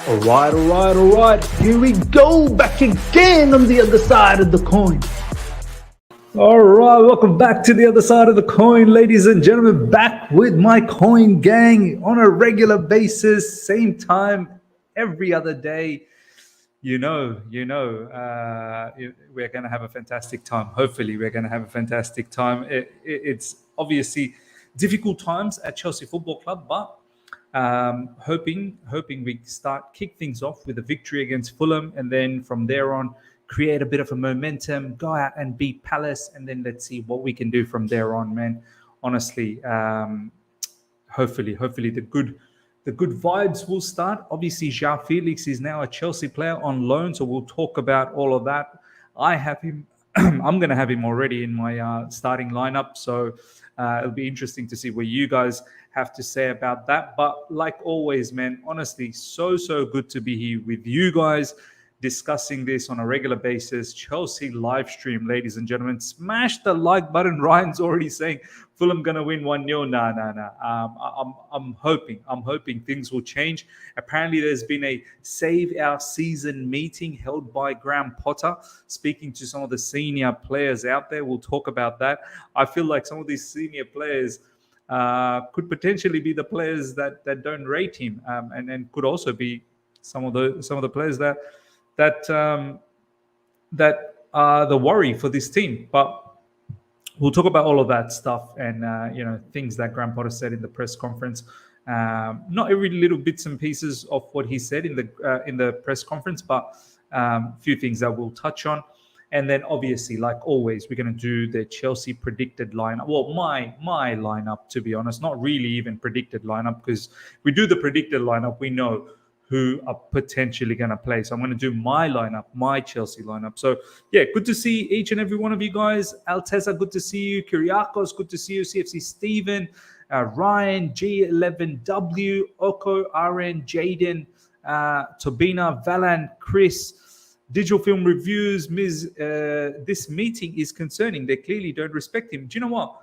All right. Here we go, back again on the other side of the coin. All right, welcome back to the other side of the coin, ladies and gentlemen. Back with my coin gang on a regular basis, same time every other day. We're going to have a fantastic time. Hopefully, we're going to have a fantastic time. It's obviously difficult times at Chelsea Football Club, but hoping we kick things off with a victory against Fulham, and then from there on create a bit of a momentum, go out and beat Palace, and then let's see what we can do from there on, man. Honestly, hopefully the good vibes will start. Obviously, Joao Felix is now a Chelsea player on loan, so we'll talk about all of that. I have him. I'm going to have him already in my starting lineup, so it'll be interesting to see what you guys have to say about that. But like always, man, honestly, so good to be here with you guys, discussing this on a regular basis. Chelsea live stream, ladies and gentlemen. Smash the like button. Ryan's already saying Fulham gonna win 1-0. Nah. I'm hoping things will change. Apparently, there's been a save our season meeting held by Graham Potter, speaking to some of the senior players out there. We'll talk about that. I feel like some of these senior players could potentially be the players that don't rate him, and could also be some of the players that are the worry for this team. But we'll talk about all of that stuff and things that Graham Potter said in the press conference. Not every little bits and pieces of what he said in the press conference, but a few things that we'll touch on. And then obviously, like always, we're going to do the Chelsea predicted lineup. Well, my lineup, to be honest, not really even predicted lineup, because we do the predicted lineup, we know who are potentially going to play. So I'm going to do my lineup, my Chelsea lineup. So yeah, good to see each and every one of you guys. Alteza, good to see you. Kyriakos, good to see you. CFC Steven, Ryan, G11W, Oko, RN, Jaden, Tobina, Valan, Chris. Digital Film Reviews, Ms. This meeting is concerning. They clearly don't respect him. Do you know what?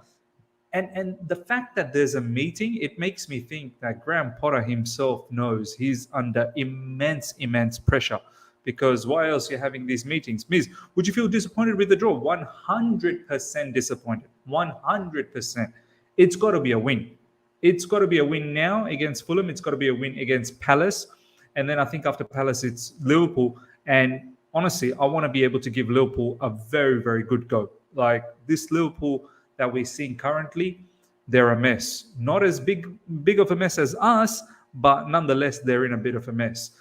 And the fact that there's a meeting, it makes me think that Graham Potter himself knows he's under immense pressure. Because why else are you having these meetings? Ms., would you feel disappointed with the draw? 100% disappointed. 100%. It's got to be a win. It's got to be a win now against Fulham. It's got to be a win against Palace. And then I think after Palace, it's Liverpool. And honestly, I want to be able to give Liverpool a very, very good go. Like this Liverpool that we're seeing currently, they're a mess. Not as big of a mess as us, but nonetheless, they're in a bit of a mess.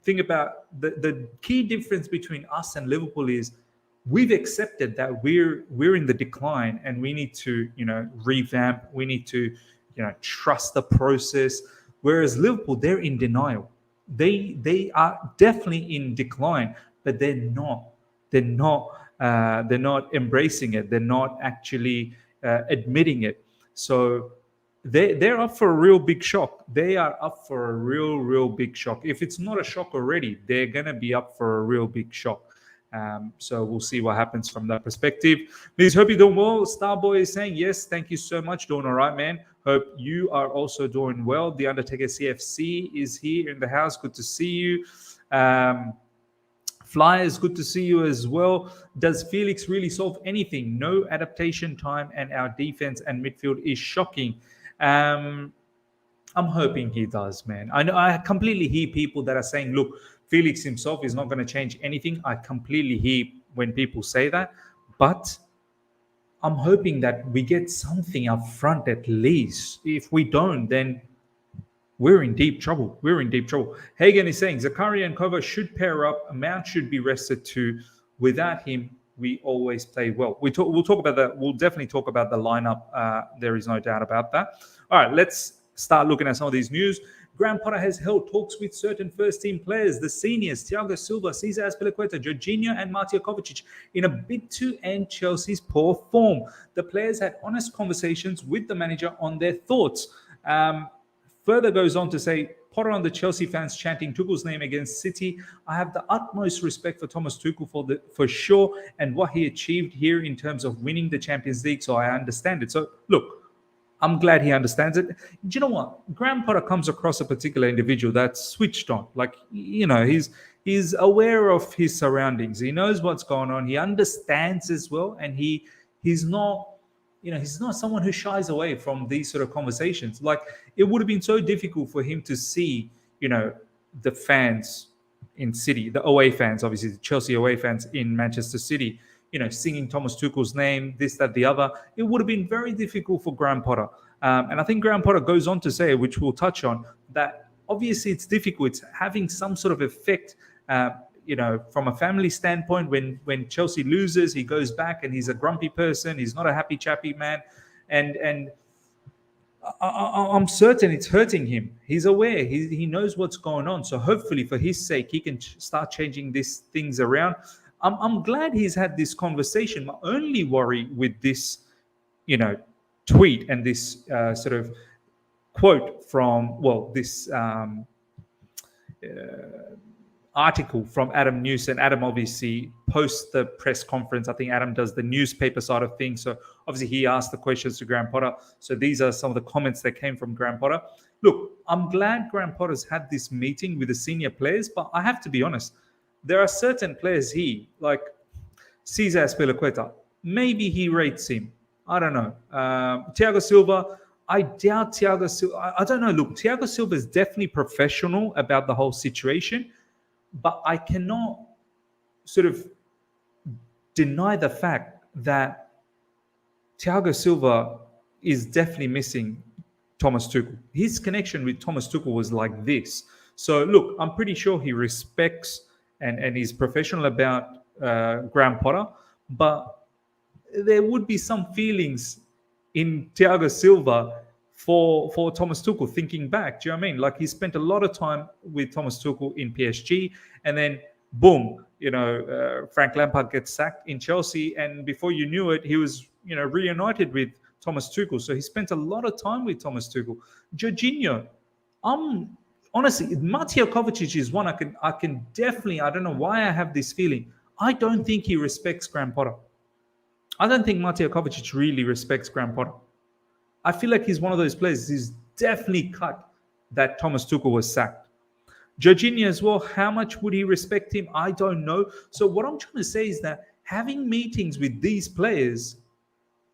Think about the key difference between us and Liverpool is we've accepted that we're in the decline and we need to, revamp. We need to, trust the process. Whereas Liverpool, they're in denial. They are definitely in decline, but they're not embracing it. They're not actually admitting it. So they're up for a real big shock. They are up for a real big shock. If it's not a shock already, they're gonna be up for a real big shock. So we'll see what happens from that perspective. Please, hope you're doing well. Starboy is saying yes, thank you so much. Doing all right, man. Hope you are also doing well. The Undertaker CFC is here in the house. Good to see you. Flyers, good to see you as well. Does Felix really solve anything? No adaptation time, and our defense and midfield is shocking. I'm hoping he does, man. I know I completely hear people that are saying, look, Felix himself is not going to change anything. I completely hear when people say that, but I'm hoping that we get something up front at least. If we don't, then we're in deep trouble. Hagen is saying Zakaria and Kova should pair up. Mount should be rested too. Without him, we always play well. We'll talk about that. We'll definitely talk about the lineup. There is no doubt about that. All right, let's start looking at some of these news. Graham Potter has held talks with certain first-team players, the seniors, Thiago Silva, Cesar Azpilicueta, Jorginho and Mateo Kovacic, in a bid to end Chelsea's poor form. The players had honest conversations with the manager on their thoughts. Further goes on to say, Potter on the Chelsea fans chanting Tuchel's name against City. I have the utmost respect for Thomas Tuchel for sure and what he achieved here in terms of winning the Champions League, so I understand it. So, look, I'm glad he understands it. Do you know what? Graham Potter comes across a particular individual that's switched on. Like, he's aware of his surroundings. He knows what's going on. He understands as well, and he's not, he's not someone who shies away from these sort of conversations. Like, it would have been so difficult for him to see, the fans in City, the away fans, obviously the Chelsea away fans in Manchester City, singing Thomas Tuchel's name, this, that, the other. It would have been very difficult for Graham Potter. And I think Graham Potter goes on to say, which we'll touch on, that obviously it's difficult. It's having some sort of effect, from a family standpoint. When Chelsea loses, he goes back and he's a grumpy person. He's not a happy chappy man. And I'm certain it's hurting him. He's aware. He knows what's going on. So hopefully, for his sake, he can start changing these things around. I'm glad he's had this conversation. My only worry with this, tweet and this sort of quote from, this article from Adam Newson. Adam obviously posts the press conference. I think Adam does the newspaper side of things. So obviously he asked the questions to Graham Potter. So these are some of the comments that came from Graham Potter. Look, I'm glad Graham Potter's had this meeting with the senior players, but I have to be honest. There are certain players like Cesar Azpilicueta. Maybe he rates him. I don't know. Thiago Silva. I doubt Thiago Silva. I don't know. Look, Thiago Silva is definitely professional about the whole situation. But I cannot sort of deny the fact that Thiago Silva is definitely missing Thomas Tuchel. His connection with Thomas Tuchel was like this. So, look, I'm pretty sure he respects and he's professional about Graham Potter. But there would be some feelings in Thiago Silva for Thomas Tuchel, thinking back. Do you know what I mean? Like, he spent a lot of time with Thomas Tuchel in PSG, and then boom, Frank Lampard gets sacked in Chelsea, and before you knew it, he was reunited with Thomas Tuchel. So he spent a lot of time with Thomas Tuchel. Jorginho, honestly, Mateo Kovacic is one I can definitely. I don't know why I have this feeling. I don't think he respects Graham Potter. I don't think Mateo Kovacic really respects Graham Potter. I feel like he's one of those players who's definitely cut that Thomas Tuchel was sacked. Jorginho as well, how much would he respect him? I don't know. So what I'm trying to say is that having meetings with these players,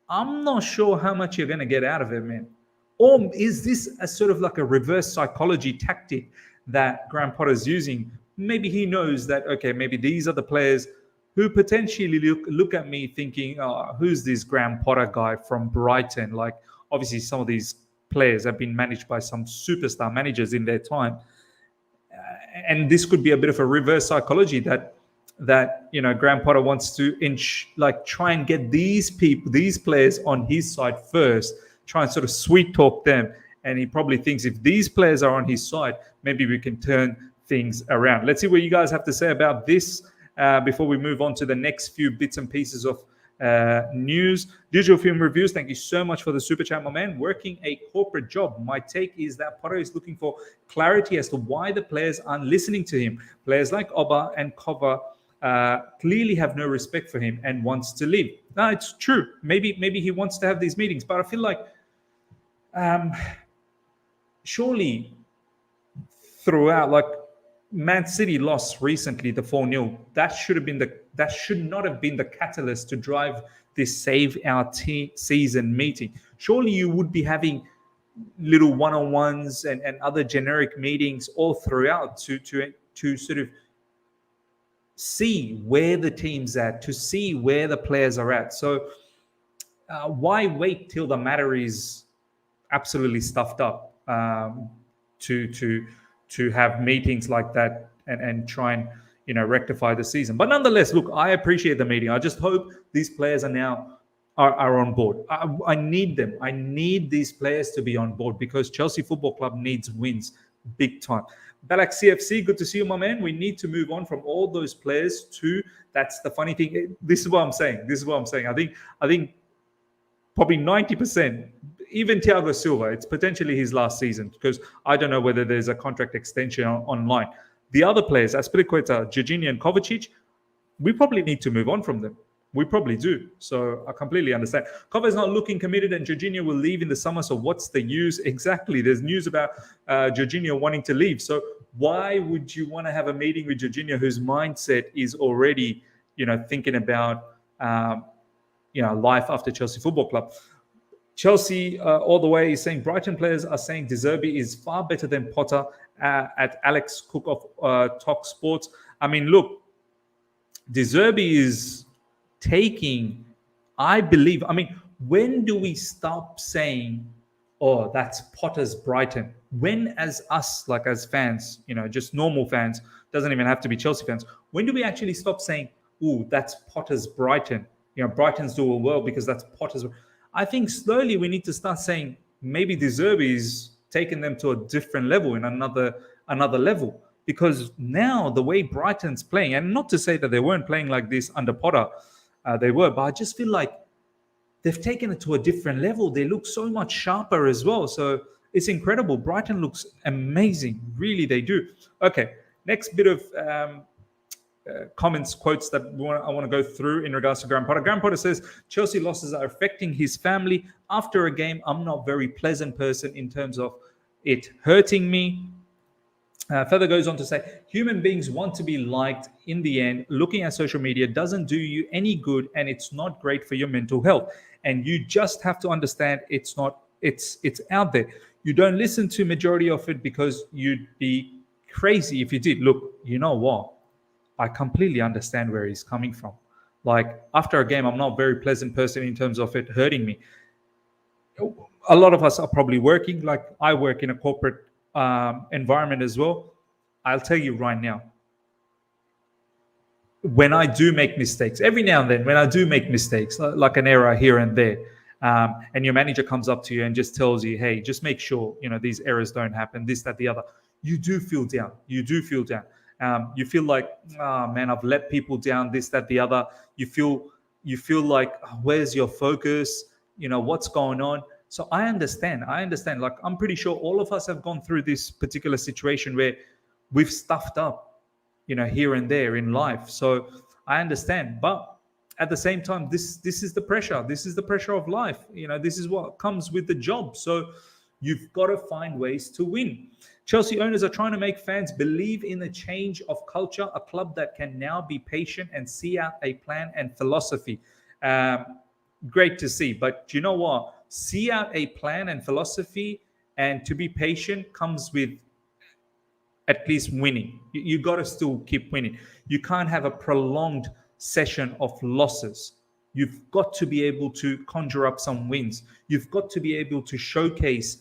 I'm not sure how much you're going to get out of it, man. Or is this a sort of like a reverse psychology tactic that Graham Potter's using? Maybe he knows that, okay, maybe these are the players who potentially look at me thinking, who's this Graham Potter guy from Brighton? Like, obviously, some of these players have been managed by some superstar managers in their time. And this could be a bit of a reverse psychology that Graham Potter wants to try and get these players on his side first, try and sort of sweet talk them. And he probably thinks if these players are on his side, maybe we can turn things around. Let's see what you guys have to say about this before we move on to the next few bits and pieces of news. Digital Film Reviews, thank you so much for the super chat, my man. Working a corporate job. My take is that Potter is looking for clarity as to why the players aren't listening to him. Players like Oba and Kova clearly have no respect for him and wants to leave. No, it's true. Maybe he wants to have these meetings, but I feel like surely throughout, like, Man City lost recently the 4-0. That should not have been the catalyst to drive this save our season meeting. Surely you would be having little one-on-ones and other generic meetings all throughout to sort of see where the team's at, to see where the players are at. So why wait till the matter is absolutely stuffed up to have meetings like that and try and rectify the season? But nonetheless, look, I appreciate the meeting. I just hope these players are on board. I need them. I need these players to be on board because Chelsea Football Club needs wins big time. Balak CFC, good to see you, my man. We need to move on from all those players to, that's the funny thing. This is what I'm saying. I think probably 90%, even Thiago Silva, it's potentially his last season because I don't know whether there's a contract extension online. The other players, Azpilicueta, Jorginho and Kovacic, we probably need to move on from them. We probably do. So I completely understand. Kova is not looking committed and Jorginho will leave in the summer. So what's the use? Exactly. There's news about Jorginho wanting to leave. So why would you want to have a meeting with Jorginho whose mindset is already, thinking about, life after Chelsea Football Club? Chelsea all the way is saying Brighton players are saying De Zerbi is far better than Potter at Alex Cook of Talk Sports. I mean, look, De Zerbi is taking, I believe, when do we stop saying, oh, that's Potter's Brighton? When as us, like as fans, just normal fans, doesn't even have to be Chelsea fans, when do we actually stop saying, oh, that's Potter's Brighton? Brighton's doing well because that's Potter's. I think slowly we need to start saying maybe De Zerbi is taking them to a different level, in another level. Because now the way Brighton's playing, and not to say that they weren't playing like this under Potter, they were, but I just feel like they've taken it to a different level. They look so much sharper as well. So it's incredible. Brighton looks amazing. Really, they do. Okay, next bit of comments, quotes that I want to go through in regards to Graham Potter. Graham Potter says, Chelsea losses are affecting his family. After a game, I'm not a very pleasant person in terms of it hurting me. Further goes on to say, human beings want to be liked. In the end, looking at social media doesn't do you any good and it's not great for your mental health. And you just have to understand it's out there. You don't listen to majority of it because you'd be crazy if you did. Look, you know what? I completely understand where he's coming from. Like, after a game, I'm not a very pleasant person in terms of it hurting me. A lot of us are probably working, like I work in a corporate environment as well. I'll tell you right now, when I do make mistakes, every now and then, when I do make mistakes, like an error here and there, and your manager comes up to you and just tells you, hey, just make sure, these errors don't happen, this, that, the other. You do feel down. You feel like, oh, man, I've let people down, this, that, the other. You feel like, oh, where's your focus? What's going on? So I understand. Like, I'm pretty sure all of us have gone through this particular situation where we've stuffed up, here and there in life. So I understand. But at the same time, this is the pressure. This is the pressure of life. This is what comes with the job. So you've got to find ways to win. Chelsea owners are trying to make fans believe in a change of culture, a club that can now be patient and see out a plan and philosophy. Great to see. But you know what? See out a plan and philosophy, and to be patient comes with at least winning. You got to still keep winning. You can't have a prolonged session of losses. You've got to be able to conjure up some wins. You've got to be able to showcase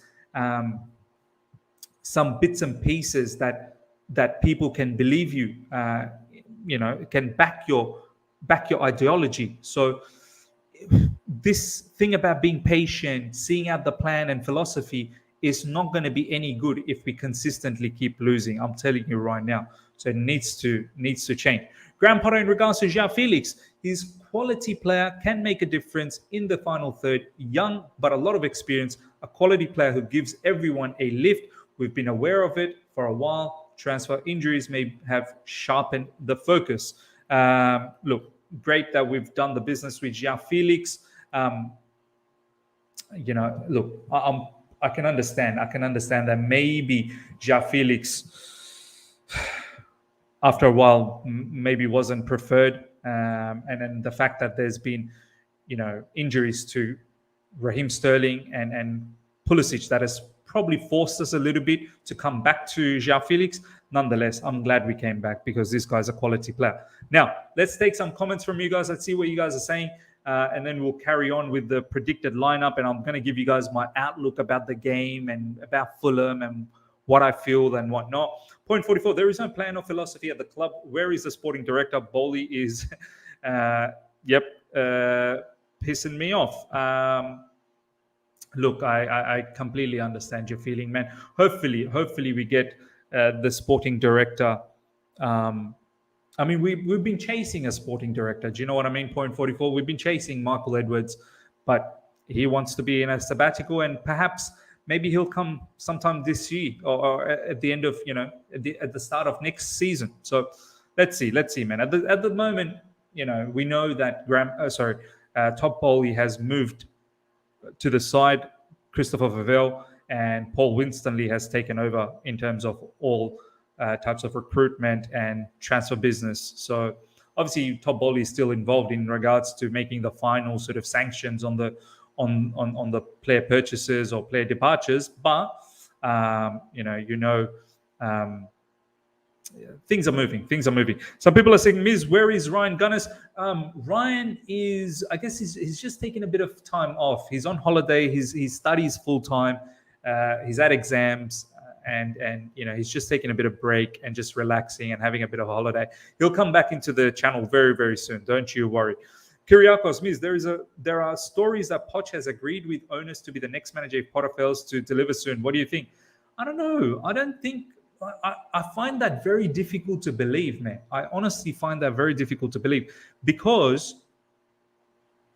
some bits and pieces that people can believe you, can back your ideology. So this thing about being patient, seeing out the plan and philosophy is not going to be any good if we consistently keep losing. I'm telling you right now. So it needs to change. Graham Potter, in regards to Joao Felix, his quality player, can make a difference in the final third. Young, but a lot of experience. A quality player who gives everyone a lift. We've been aware of it for a while. Transfer injuries may have sharpened the focus. Look, great that we've done the business with Joao Felix. Look, I can understand. That maybe Joao Felix, after a while, maybe wasn't preferred. And then the fact that there's been, injuries to Raheem Sterling and Pulisic, that has probably forced us a little bit to come back to Joao Felix. Nonetheless, I'm glad we came back because this guy's a quality player. Now, let's take some comments from you guys. Let's see what you guys are saying. And then we'll carry on with the predicted lineup. And I'm going to give you guys my outlook about the game and about Fulham and what I feel and whatnot. Point 44, there is no plan or philosophy at the club. Where is the sporting director? Bowley is, pissing me off. Look, I completely understand your feeling, man. Hopefully we get the sporting director. We've been chasing a sporting director. Do you know what I mean? Point 44. We've been chasing Michael Edwards, but he wants to be in a sabbatical, and perhaps maybe he'll come sometime this year or at the end of at the start of next season. So let's see, man. At the moment, we know that Todd Bowley has moved to the side. Christopher Vavell and Paul Winstanley has taken over in terms of all types of recruitment and transfer business. So obviously, Todd Bowley is still involved in regards to making the final sort of sanctions on the player purchases or player departures. But things are moving. Some people are saying, Miz, where is Ryan Gunners? Ryan is, I guess he's just taking a bit of time off. He's on holiday. He studies full time. He's at exams, and he's just taking a bit of break and just relaxing and having a bit of a holiday. He'll come back into the channel very, very soon. Don't you worry. Kyriakos, Miz, there are stories that Poch has agreed with owners to be the next manager if Potter fails to deliver soon. What do you think? I don't know. I find that very difficult to believe, man. I honestly find that very difficult to believe because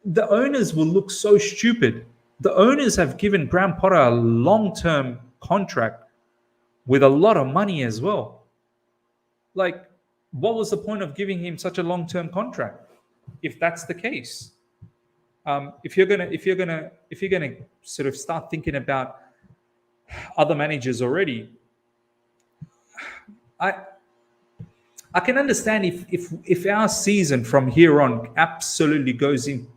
the owners will look so stupid. The owners have given Graham Potter a long-term contract with a lot of money as well. Like, what was the point of giving him such a long-term contract if that's the case? If you're gonna sort of start thinking about other managers already, I can understand if our season from here on absolutely goes in,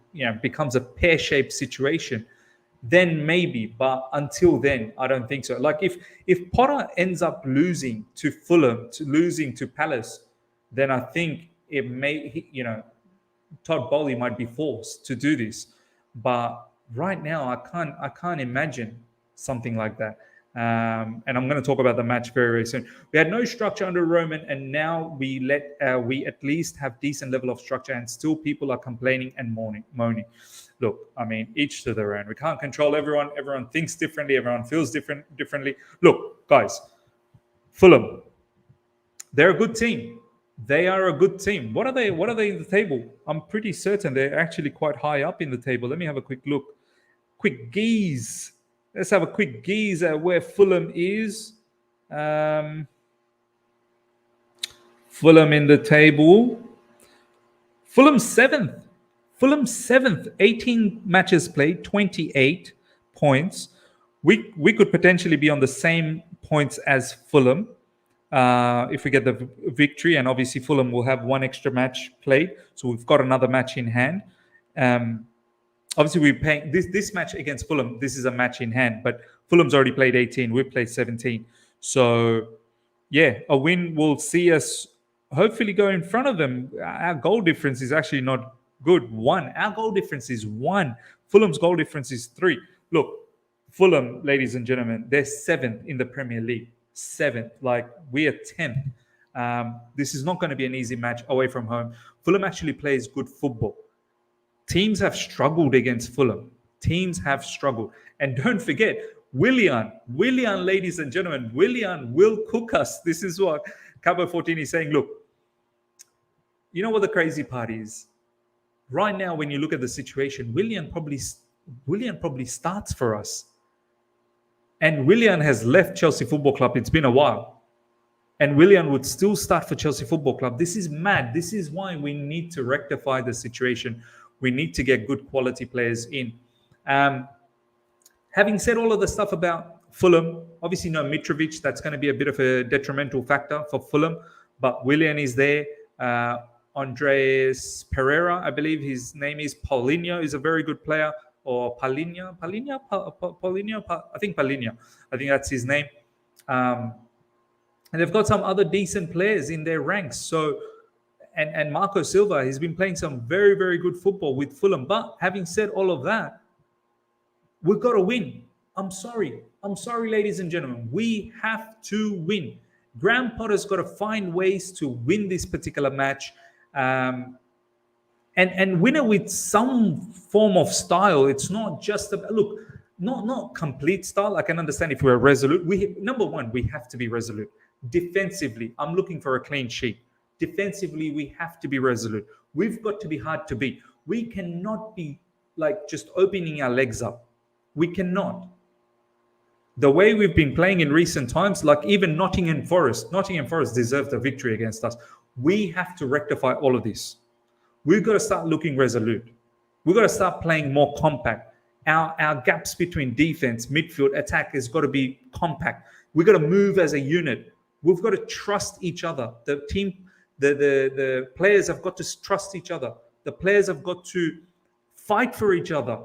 becomes a pear-shaped situation, then maybe. But until then, I don't think so. Like if Potter ends up losing to Fulham, losing to Palace, then I think it may, Todd Bowley might be forced to do this. But right now, I can't imagine something like that. And I'm going to talk about the match very, very soon. We had no structure under Roman, and now we at least have decent level of structure, and still people are complaining and moaning. Look, I mean, each to their own. We can't control everyone. Everyone thinks differently. Everyone feels differently. Look, guys, Fulham, they're a good team. They are a good team. What are they in the table? I'm pretty certain they're actually quite high up in the table. Let me have a quick look. Quick gaze. Let's have a quick gaze at where Fulham is. Fulham in the table. Fulham seventh. 18 matches played, 28 points. We could potentially be on the same points as Fulham if we get the victory. And obviously Fulham will have one extra match played. So we've got another match in hand. Obviously, we're paying this match against Fulham. This is a match in hand, but Fulham's already played 18. We've played 17. So, yeah, a win will see us hopefully go in front of them. Our goal difference is actually not good. 1. Our goal difference is 1. Fulham's goal difference is 3. Look, Fulham, ladies and gentlemen, they're 7th in the Premier League. 7th. Like, we are 10th. This is not going to be an easy match away from home. Fulham actually plays good football. Teams have struggled against Fulham. Teams have struggled. And don't forget, Willian, ladies and gentlemen, Willian will cook us. This is what Cabo 14 is saying. Look, you know what the crazy part is? Right now, when you look at the situation, Willian probably starts for us. And Willian has left Chelsea Football Club. It's been a while. And Willian would still start for Chelsea Football Club. This is mad. This is why we need to rectify the situation. We need to get good quality players in. Having said all of the stuff about Fulham, obviously no Mitrovic. That's going to be a bit of a detrimental factor for Fulham. But Willian is there. Andres Pereira, I believe his name is. Paulinho is a very good player. Or Paulinho. I think Paulinho. I think that's his name. And they've got some other decent players in their ranks. So... And Marco Silva, he's been playing some very, very good football with Fulham. But having said all of that, we've got to win. I'm sorry, ladies and gentlemen. We have to win. Graham Potter's got to find ways to win this particular match and win it with some form of style. It's not just not complete style. I can understand if we're resolute. Number one, we have to be resolute. Defensively, I'm looking for a clean sheet. Defensively, we have to be resolute. We've got to be hard to beat. We cannot be like just opening our legs up. We cannot. The way we've been playing in recent times, like even Nottingham Forest deserved a victory against us. We have to rectify all of this. We've got to start looking resolute. We've got to start playing more compact. Our gaps between defense, midfield, attack has got to be compact. We've got to move as a unit. We've got to trust each other. The team, the players have got to trust each other. The players have got to fight for each other.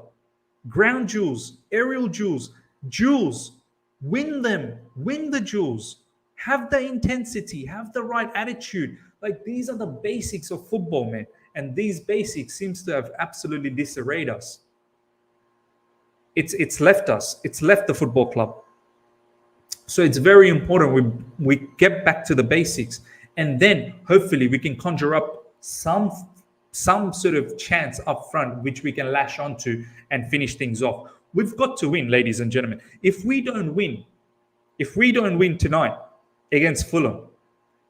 Ground duels, aerial duels, win them, win the duels. Have the intensity, have the right attitude. Like, these are the basics of football, man. And these basics seems to have absolutely disarrayed us. It's left us. It's left the football club. So it's very important we get back to the basics, and then hopefully we can conjure up some sort of chance up front which we can lash onto and finish things off. We've got to win, ladies and gentlemen. If we don't win tonight against Fulham,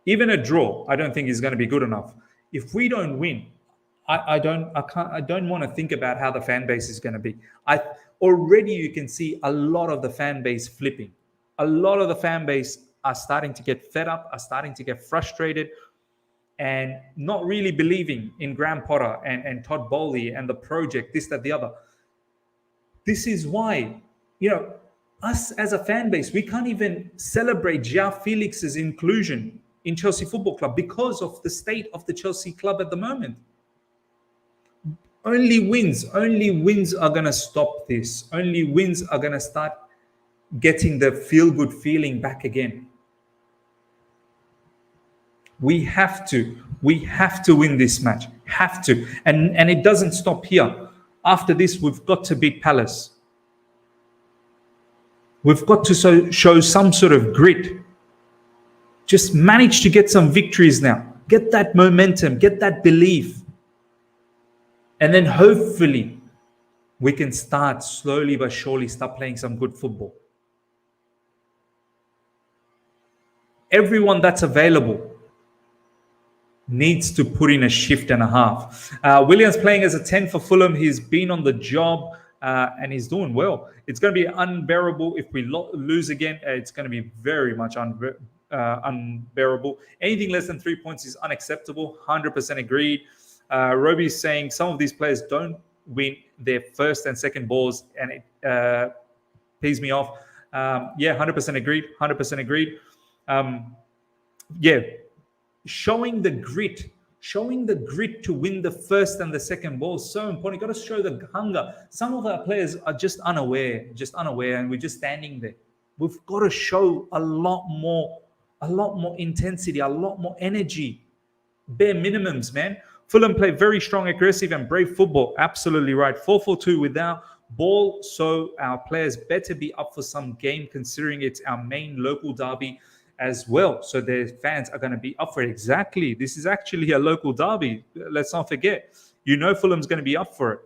even a draw, I don't think is going to be good enough. If we don't win, I don't want to think about how the fan base is going to be. Already you can see a lot of the fan base flipping. A lot of the fan base are starting to get fed up, are starting to get frustrated, and not really believing in Graham Potter and Todd Bowley and the project, this, that, the other. This is why, us as a fan base, we can't even celebrate Joao Felix's inclusion in Chelsea Football Club because of the state of the Chelsea club at the moment. Only wins are going to stop this. Only wins are going to start getting the feel-good feeling back again. We have to win this match. Have to. And it doesn't stop here. After this, we've got to beat Palace. We've got to show some sort of grit. Just manage to get some victories now. Get that momentum, get that belief. And then hopefully we can start slowly but surely start playing some good football. Everyone that's available needs to put in a shift and a half. Williams playing as a 10 for Fulham. He's been on the job and he's doing well. It's going to be unbearable if we lose again. It's going to be very much unbearable. Anything less than 3 points is unacceptable. 100% agreed. Roby's saying some of these players don't win their first and second balls, and it pees me off. 100% agreed. 100% agreed. Showing the grit to win the first and the second ball is so important. You've got to show the hunger. Some of our players are just unaware, and we're just standing there. We've got to show a lot more intensity, a lot more energy. Bare minimums, man. Fulham play very strong, aggressive, and brave football. Absolutely right. 4-4-2 without ball. So our players better be up for some game, considering it's our main local derby as well. So their fans are going to be up for it. Exactly. This is actually a local derby. Let's not forget. Fulham's going to be up for it.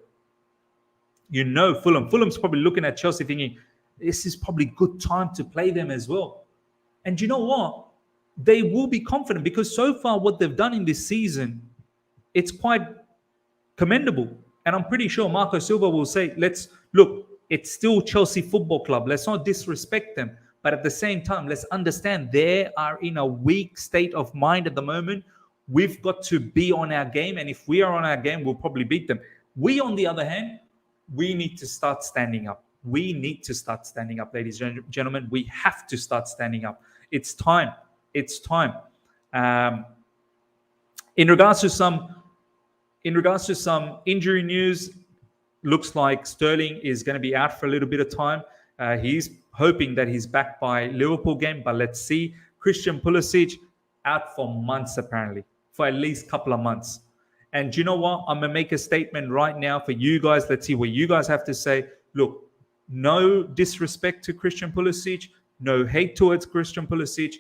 Fulham's probably looking at Chelsea thinking, this is probably good time to play them as well. And you know what? They will be confident because so far what they've done in this season, it's quite commendable. And I'm pretty sure Marco Silva will say, it's still Chelsea Football Club. Let's not disrespect them. But at the same time, let's understand they are in a weak state of mind at the moment. We've got to be on our game. And if we are on our game, we'll probably beat them. We, on the other hand, we need to start standing up. We need to start standing up, ladies and gentlemen. We have to start standing up. It's time. It's time. In regards to some injury news, looks like Sterling is going to be out for a little bit of time. He's hoping that he's back by Liverpool game, but let's see. Christian Pulisic out for months, apparently, for at least a couple of months. And you know what? I'm going to make a statement right now for you guys. Let's see what you guys have to say. Look, no disrespect to Christian Pulisic, no hate towards Christian Pulisic.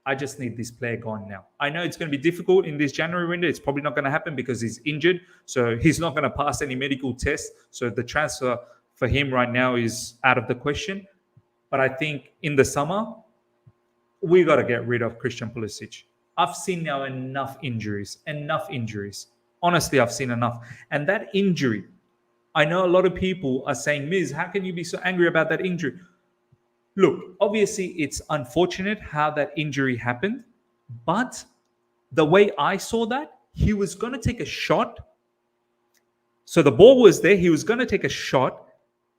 I just need this player gone now. I know it's going to be difficult in this January window. It's probably not going to happen because he's injured. So he's not going to pass any medical tests. So the transfer for him right now is out of the question. But I think in the summer, we got to get rid of Christian Pulisic. I've seen now enough injuries. Honestly, I've seen enough. And that injury, I know a lot of people are saying, Miz, how can you be so angry about that injury? Look, obviously, it's unfortunate how that injury happened. But the way I saw that, he was going to take a shot So the ball was there. He was going to take a shot,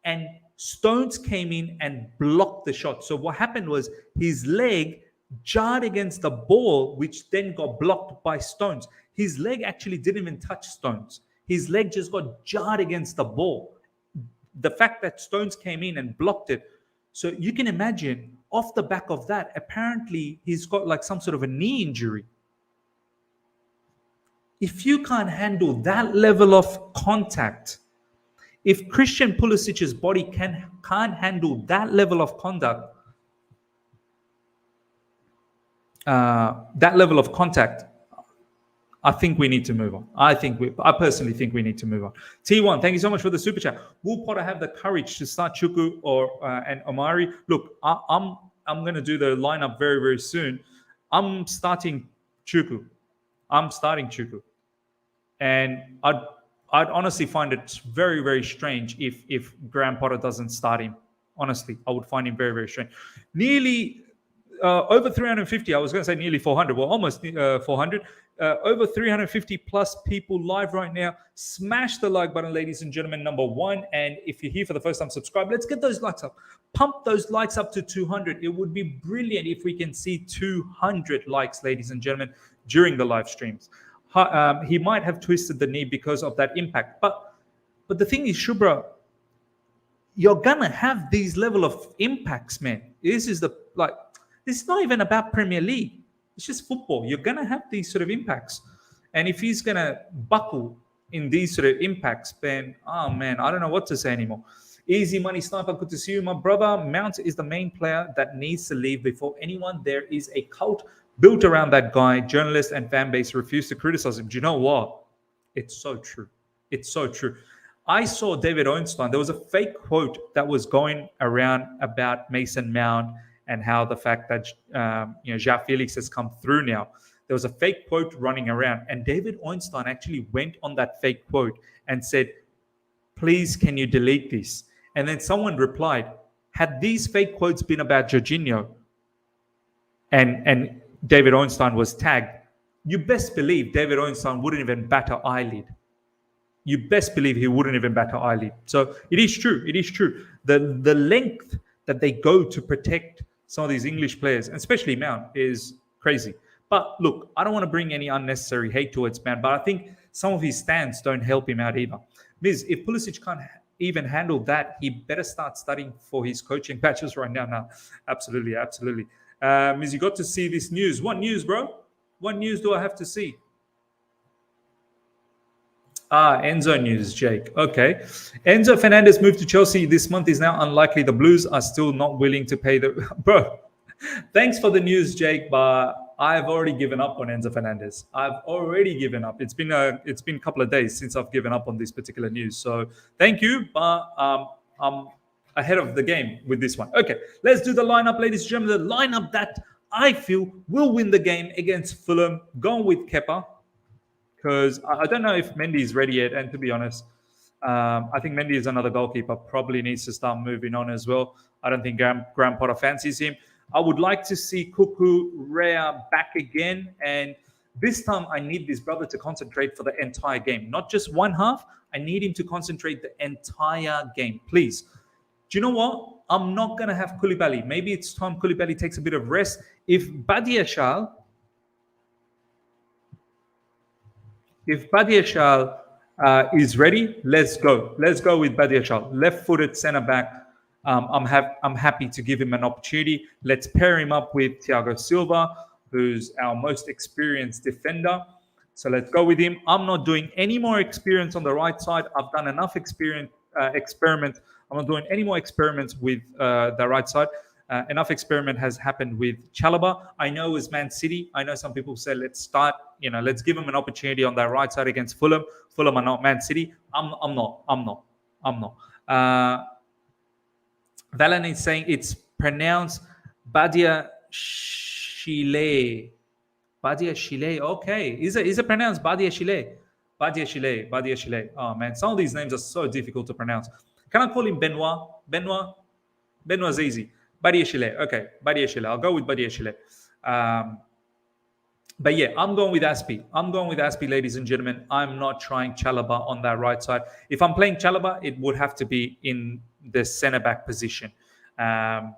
and Stones came in and blocked the shot. So what happened was his leg jarred against the ball, which then got blocked by Stones. His leg actually didn't even touch Stones. His leg just got jarred against the ball. The fact that Stones came in and blocked it. So you can imagine, off the back of that, apparently he's got like some sort of a knee injury. If you can't handle that level of contact, if Christian Pulisic's body can't handle that level of contact, I think we need to move on. I personally think we need to move on. T1, thank you so much for the super chat. Will Potter have the courage to start Chuku and Omari? Look, I'm going to do the lineup very, very soon. I'm starting Chuku. And I'd honestly find it very, very strange if Graham Potter doesn't start him. Honestly, I would find him very, very strange. Nearly over 350. I was going to say nearly 400. Well, almost 400. Over 350 plus people live right now. Smash the like button, ladies and gentlemen, number one. And if you're here for the first time, subscribe. Let's get those likes up. Pump those likes up to 200. It would be brilliant if we can see 200 likes, ladies and gentlemen, during the live streams. He might have twisted the knee because of that impact. But the thing is, Shubra, you're gonna have these level of impacts, man. This is not even about Premier League. It's just football. You're gonna have these sort of impacts, and if he's gonna buckle in these sort of impacts, then oh man, I don't know what to say anymore. Easy money sniper, good to see you, my brother. Mount is the main player that needs to leave before anyone. There is a cult built around that guy. Journalists and fan base refuse to criticize him. Do you know what? It's so true. It's so true. I saw David Ornstein. There was a fake quote that was going around about Mason Mount and how the fact that Joao Felix has come through now. There was a fake quote running around, and David Ornstein actually went on that fake quote and said, "Please, can you delete this?" And then someone replied, "Had these fake quotes been about Jorginho and David Ornstein was tagged, you best believe David Ornstein wouldn't even bat an eyelid. You best believe he wouldn't even bat an eyelid." So it is true. It is true. The length that they go to protect some of these English players, and especially Mount, is crazy. But look, I don't want to bring any unnecessary hate towards Mount, but I think some of his stands don't help him out either. Miz, if Pulisic can't even handle that, he better start studying for his coaching patches right now. No, absolutely, absolutely. Miz, you got to see this news. What news, bro? What news do I have to see? Enzo news, Jake. Okay. Enzo Fernandez moved to Chelsea this month is now unlikely. The Blues are still not willing to pay the... Bro, thanks for the news, Jake, but I've already given up on Enzo Fernandez. I've already given up. It's been a couple of days since I've given up on this particular news. So thank you, but I'm ahead of the game with this one. Okay, let's do the lineup, ladies and gentlemen. The lineup that I feel will win the game against Fulham. Going with Kepa, because I don't know if Mendy is ready yet. And to be honest, I think Mendy is another goalkeeper. Probably needs to start moving on as well. I don't think Graham Potter fancies him. I would like to see Cuckoo Rea back again. And this time I need this brother to concentrate for the entire game. Not just one half. I need him to concentrate the entire game. Please. Do you know what? I'm not going to have Koulibaly. Maybe it's time Koulibaly takes a bit of rest. If Badiashile is ready, let's go. Let's go with Badiashile. Left-footed centre-back. I'm happy to give him an opportunity. Let's pair him up with Thiago Silva, who's our most experienced defender. So let's go with him. I'm not doing any more experience on the right side. I've done enough experiment. I'm not doing any more experiments with the right side. Enough experiment has happened with Chalobah. I know it's Man City. I know some people say let's give him an opportunity on that right side against Fulham. Fulham are not Man City. I'm not. Valen is saying it's pronounced Badiashile. Badiashile. Okay. Is it pronounced Badiashile? Badiashile. Oh man, some of these names are so difficult to pronounce. Can I call him Benoit? Benoit's easy. Badiashile. Okay, Badiashile. I'll go with Badiashile. But yeah, I'm going with Aspi. I'm going with Aspi, ladies and gentlemen. I'm not trying Chalaba on that right side. If I'm playing Chalaba, it would have to be in the centre back position. Um,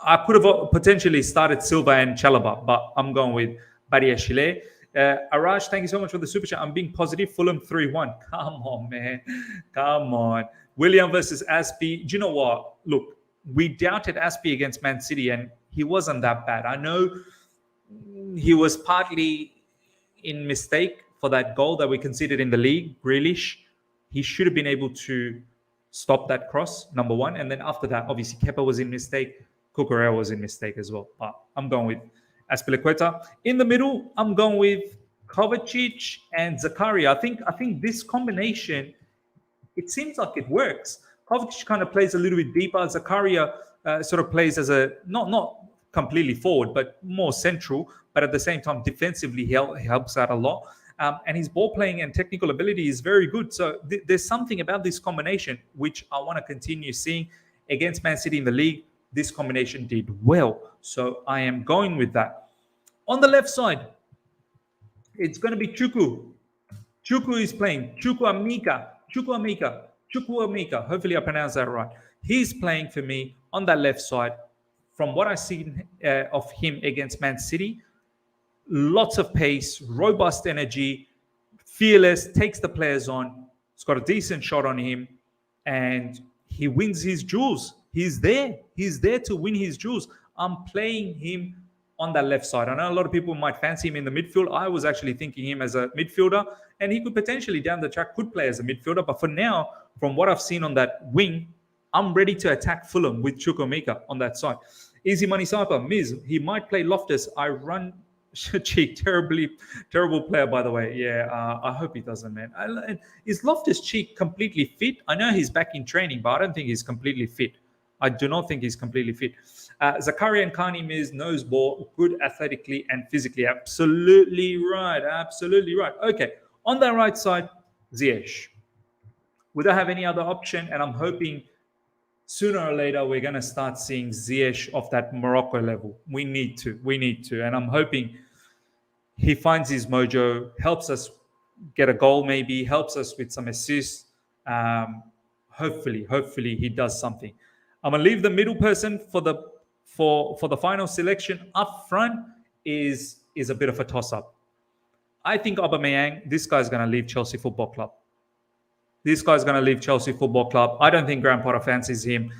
I could have potentially started Silva and Chalaba, but I'm going with Badiashile. Arash, thank you so much for the super chat. I'm being positive. Fulham 3-1. Come on, man. Come on. William versus Aspi. Do you know what? Look, we doubted Aspi against Man City, and he wasn't that bad. I know he was partly in mistake for that goal that we conceded in the league. Grealish, he should have been able to stop that cross, number one. And then after that, obviously, Kepa was in mistake. Cucurella was in mistake as well. But I'm going with Azpilicueta. In the middle, I'm going with Kovacic and Zakaria. I think this combination, it seems like it works. Kovacic kind of plays a little bit deeper. Zakaria sort of plays as a not completely forward, but more central. But at the same time, defensively, he helps out a lot. And his ball playing and technical ability is very good. So there's something about this combination which I want to continue seeing. Against Man City in the league, this combination did well. So I am going with that. On the left side, it's going to be Chuku. Chuku is playing. Chukwuemeka. Hopefully I pronounced that right. He's playing for me on that left side. From what I've seen of him against Man City, lots of pace, robust energy, fearless, takes the players on. He's got a decent shot on him, and he wins his duels. He's there. He's there to win his duels. I'm playing him on that left side. I know a lot of people might fancy him in the midfield. I was actually thinking him as a midfielder, and he could potentially down the track could play as a midfielder. But for now, from what I've seen on that wing, I'm ready to attack Fulham with Chukwuemeka on that side. Easy money sniper, Miz. He might play Loftus. I run Cheek, terrible player, by the way. Yeah, I hope he doesn't, man. Is Loftus Cheek completely fit? I know he's back in training, but I don't think he's completely fit. I do not think he's completely fit. Zakaria and Kani Miz knows ball, good athletically and physically. Absolutely right. Absolutely right. Okay, on that right side, Ziyech. We don't have any other option, and I'm hoping sooner or later we're going to start seeing Ziyech off that Morocco level. We need to. And I'm hoping he finds his mojo, helps us get a goal maybe, helps us with some assists. Hopefully he does something. I'm going to leave the middle person for the final selection. Up front is a bit of a toss-up. I think Aubameyang, this guy's going to leave Chelsea Football Club. This guy's going to leave Chelsea Football Club. I don't think Graham Potter fancies him.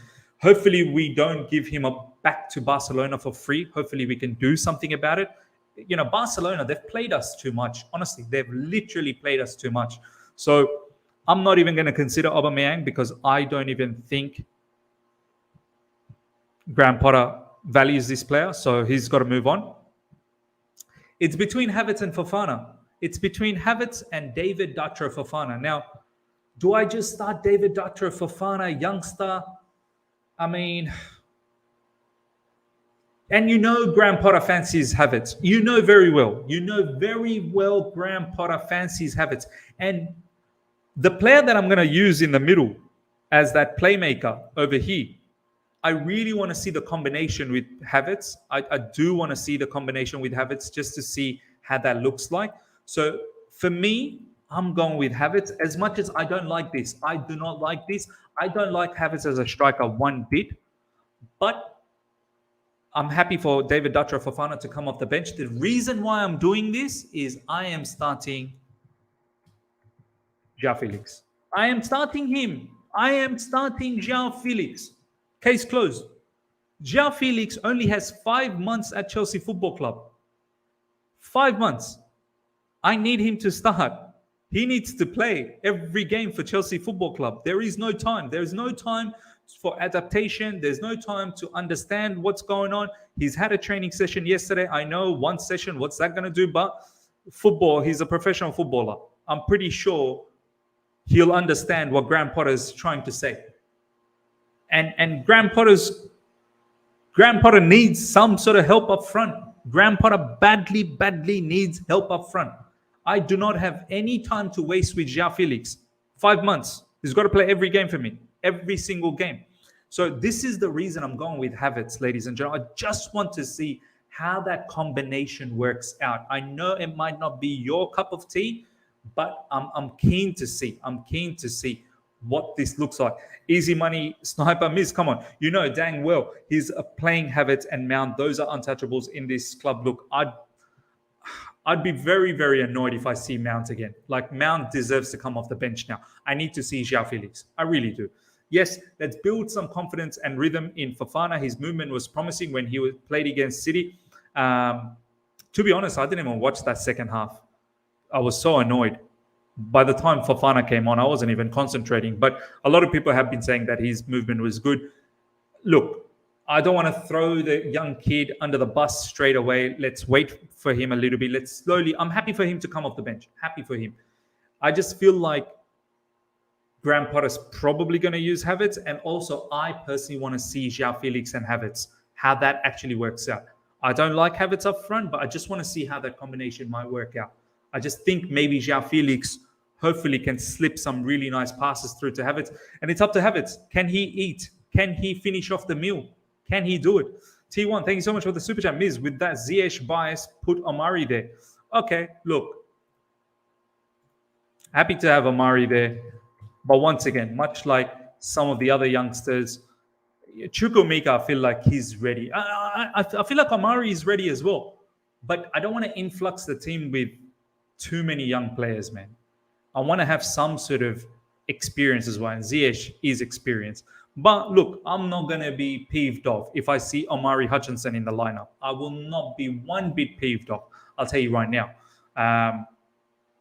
Hopefully, we don't give him back to Barcelona for free. Hopefully, we can do something about it. You know, Barcelona, they've played us too much. Honestly, they've literally played us too much. So I'm not even going to consider Aubameyang because I don't even think Graham Potter values this player. So he's got to move on. It's between Havertz and Fofana. It's between Havertz and David Datro Fofana. Now, do I just start David Datro Fofana, youngster? I mean, and you know Graham Potter fancies Havertz. You know very well Graham Potter fancies Havertz. And the player that I'm going to use in the middle as that playmaker over here, I really want to see the combination with Havertz. I do want to see the combination with Havertz just to see how that looks like. So for me, I'm going with Havertz. As much as I don't like this, I do not like this. I don't like Havertz as a striker one bit. But I'm happy for David Datro Fofana to come off the bench. The reason why I'm doing this is I am starting Joao Felix. I am starting him. I am starting Joao Felix. Case closed. Joao Felix only has 5 months at Chelsea Football Club. 5 months. I need him to start. He needs to play every game for Chelsea Football Club. There is no time. There is no time for adaptation. There's no time to understand what's going on. He's had a training session yesterday. I know one session, what's that going to do? But football, he's a professional footballer. I'm pretty sure he'll understand what Graham Potter is trying to say. And Graham Potter needs some sort of help up front. Graham Potter badly needs help up front. I do not have any time to waste with Joao Felix. 5 months. He's got to play every game for me. Every single game. So this is the reason I'm going with Havertz, ladies and gentlemen. I just want to see how that combination works out. I know it might not be your cup of tea, but I'm keen to see. I'm keen to see what this looks like. Easy money sniper Miz, come on. You know dang well he's playing Havertz and Mount. Those are untouchables in this club. Look, I'd be very, very annoyed if I see Mount again. Like, Mount deserves to come off the bench now. I need to see Joao Felix. I really do. Yes, let's build some confidence and rhythm in Fofana. His movement was promising when he played against City. To be honest, I didn't even watch that second half. I was so annoyed. By the time Fofana came on, I wasn't even concentrating. But a lot of people have been saying that his movement was good. Look, I don't want to throw the young kid under the bus straight away. Let's wait for him a little bit. Let's slowly. I'm happy for him to come off the bench. Happy for him. I just feel like Graham Potter's probably going to use Havertz. And also, I personally want to see Joao Felix and Havertz, how that actually works out. I don't like Havertz up front, but I just want to see how that combination might work out. I just think maybe Joao Felix hopefully can slip some really nice passes through to Havertz. And it's up to Havertz. Can he eat? Can he finish off the meal? Can he do it? T1, thank you so much for the super chat. Miz, with that Ziyech bias, put Omari there. Okay, look. Happy to have Omari there. But once again, much like some of the other youngsters, Chukwuemeka, I feel like he's ready. I feel like Omari is ready as well. But I don't want to influx the team with too many young players, man. I want to have some sort of experience as well. And Ziyech is experienced. But look, I'm not going to be peeved off if I see Omari Hutchinson in the lineup. I will not be one bit peeved off. I'll tell you right now.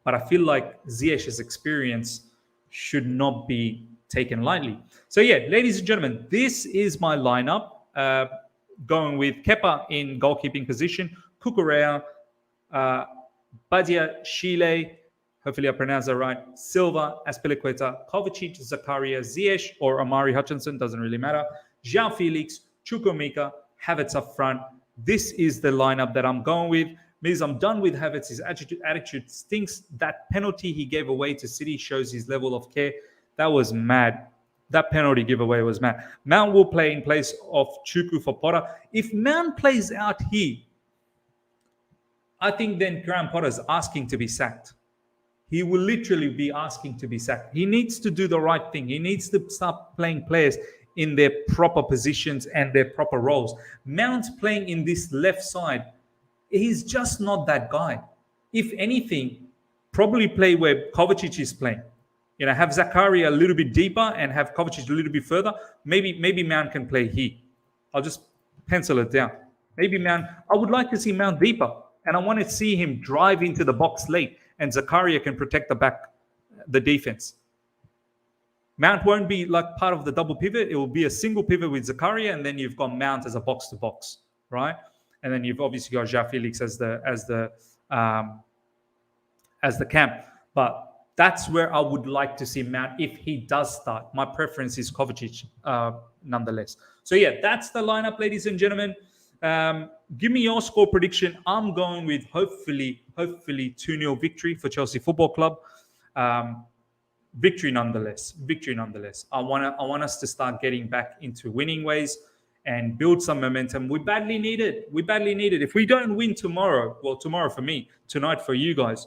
But I feel like Ziyech's experience should not be taken lightly. So yeah, ladies and gentlemen, this is my lineup. Going with Kepa in goalkeeping position, Cucurella, Badia Chile, hopefully I pronounced that right, Silva, Azpilicueta, Kovacic, Zakaria, Ziyech, or Omari Hutchinson, doesn't really matter, Joao Felix, Chukwuemeka, Havertz up front. This is the lineup that I'm going with. Means I'm done with Havertz. His attitude stinks. That penalty he gave away to City shows his level of care. That was mad. That penalty giveaway was mad. Mount will play in place of Chuku for Potter. If Mount plays out here, I think then Graham Potter's asking to be sacked. He will literally be asking to be sacked. He needs to do the right thing. He needs to start playing players in their proper positions and their proper roles. Mount playing in this left side, he's just not that guy. If anything, probably play where Kovacic is playing. You know, have Zakaria a little bit deeper and have Kovacic a little bit further. Maybe Mount can play here. I'll just pencil it down. Maybe Mount. I would like to see Mount deeper, and I want to see him drive into the box late, and Zakaria can protect the defense. Mount won't be like part of the double pivot. It will be a single pivot with Zakaria, and then you've got Mount as a box to box, right? And then you've obviously got Joao Felix as the camp. But that's where I would like to see Mount if he does start. My preference is Kovacic, nonetheless. So yeah, that's the lineup, ladies and gentlemen. Give me your score prediction. I'm going with hopefully 2-0 victory for Chelsea Football Club. Victory nonetheless. I want us to start getting back into winning ways and build some momentum. We badly need it. If we don't win tomorrow, well, tomorrow for me, tonight for you guys,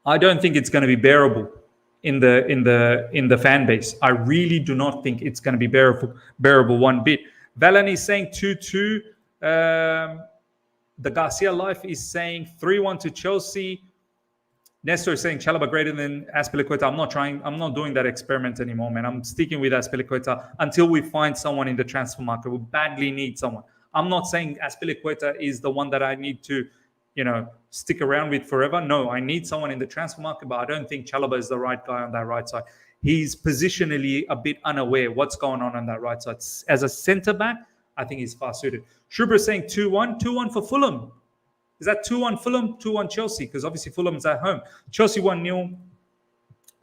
I don't think it's going to be bearable in the fan base. I really do not think it's going to be bearable one bit. Valan is saying 2-2. The Garcia Life is saying 3-1 to Chelsea. Nestor is saying Chalobah greater than Azpilicueta. I'm not doing that experiment anymore, man. I'm sticking with Azpilicueta until we find someone in the transfer market. We badly need someone. I'm not saying Azpilicueta is the one that I need to, stick around with forever. No, I need someone in the transfer market, but I don't think Chalobah is the right guy on that right side. He's positionally a bit unaware what's going on that right side. As a centre back, I think he's far suited. Shubra is saying 2-1. 2-1 for Fulham. Is that 2-1 Fulham, 2-1 Chelsea? Because obviously Fulham's at home. Chelsea 1-0,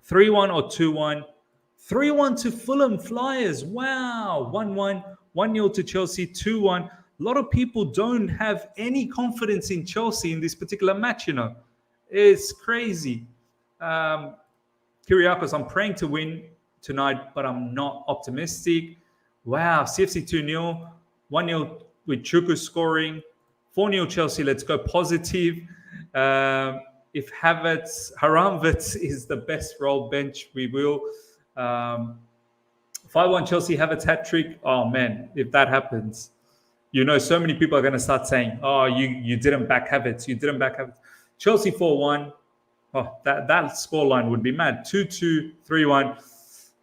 3-1 or 2-1. 3-1 to Fulham Flyers. Wow. 1-1, 1-0 to Chelsea, 2-1. A lot of people don't have any confidence in Chelsea in this particular match, It's crazy. Kyriakos, I'm praying to win tonight, but I'm not optimistic. Wow, CFC 2-0, 1-0 with Chuku scoring. 4-0 Chelsea, let's go positive. If Haramvitz is the best role bench, we will. 5-1 Chelsea, Havertz hat-trick. Oh, man, if that happens, so many people are going to start saying, oh, you didn't back Havertz. You didn't back Havertz. Chelsea 4-1. Oh, that scoreline would be mad. 2-2, 3-1.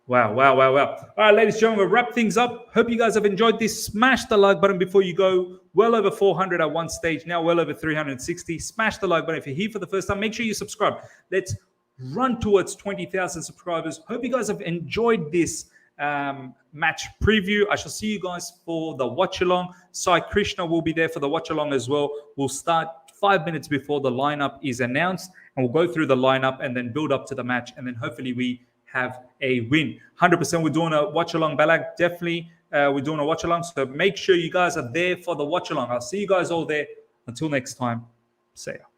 Wow. All right, ladies and gentlemen, we'll wrap things up. Hope you guys have enjoyed this. Smash the like button before you go. Well over 400 at one stage, now well over 360. Smash the like button if you're here for the first time. Make sure you subscribe. Let's run towards 20,000 subscribers. Hope you guys have enjoyed this match preview. I shall see you guys for the watch along. Sai Krishna will be there for the watch along as well. We'll start 5 minutes before the lineup is announced, and we'll go through the lineup and then build up to the match, and then hopefully we have a win. 100% we're doing a watch along, Balak. Definitely we're doing a watch along. So make sure you guys are there for the watch along. I'll see you guys all there. Until next time, see ya.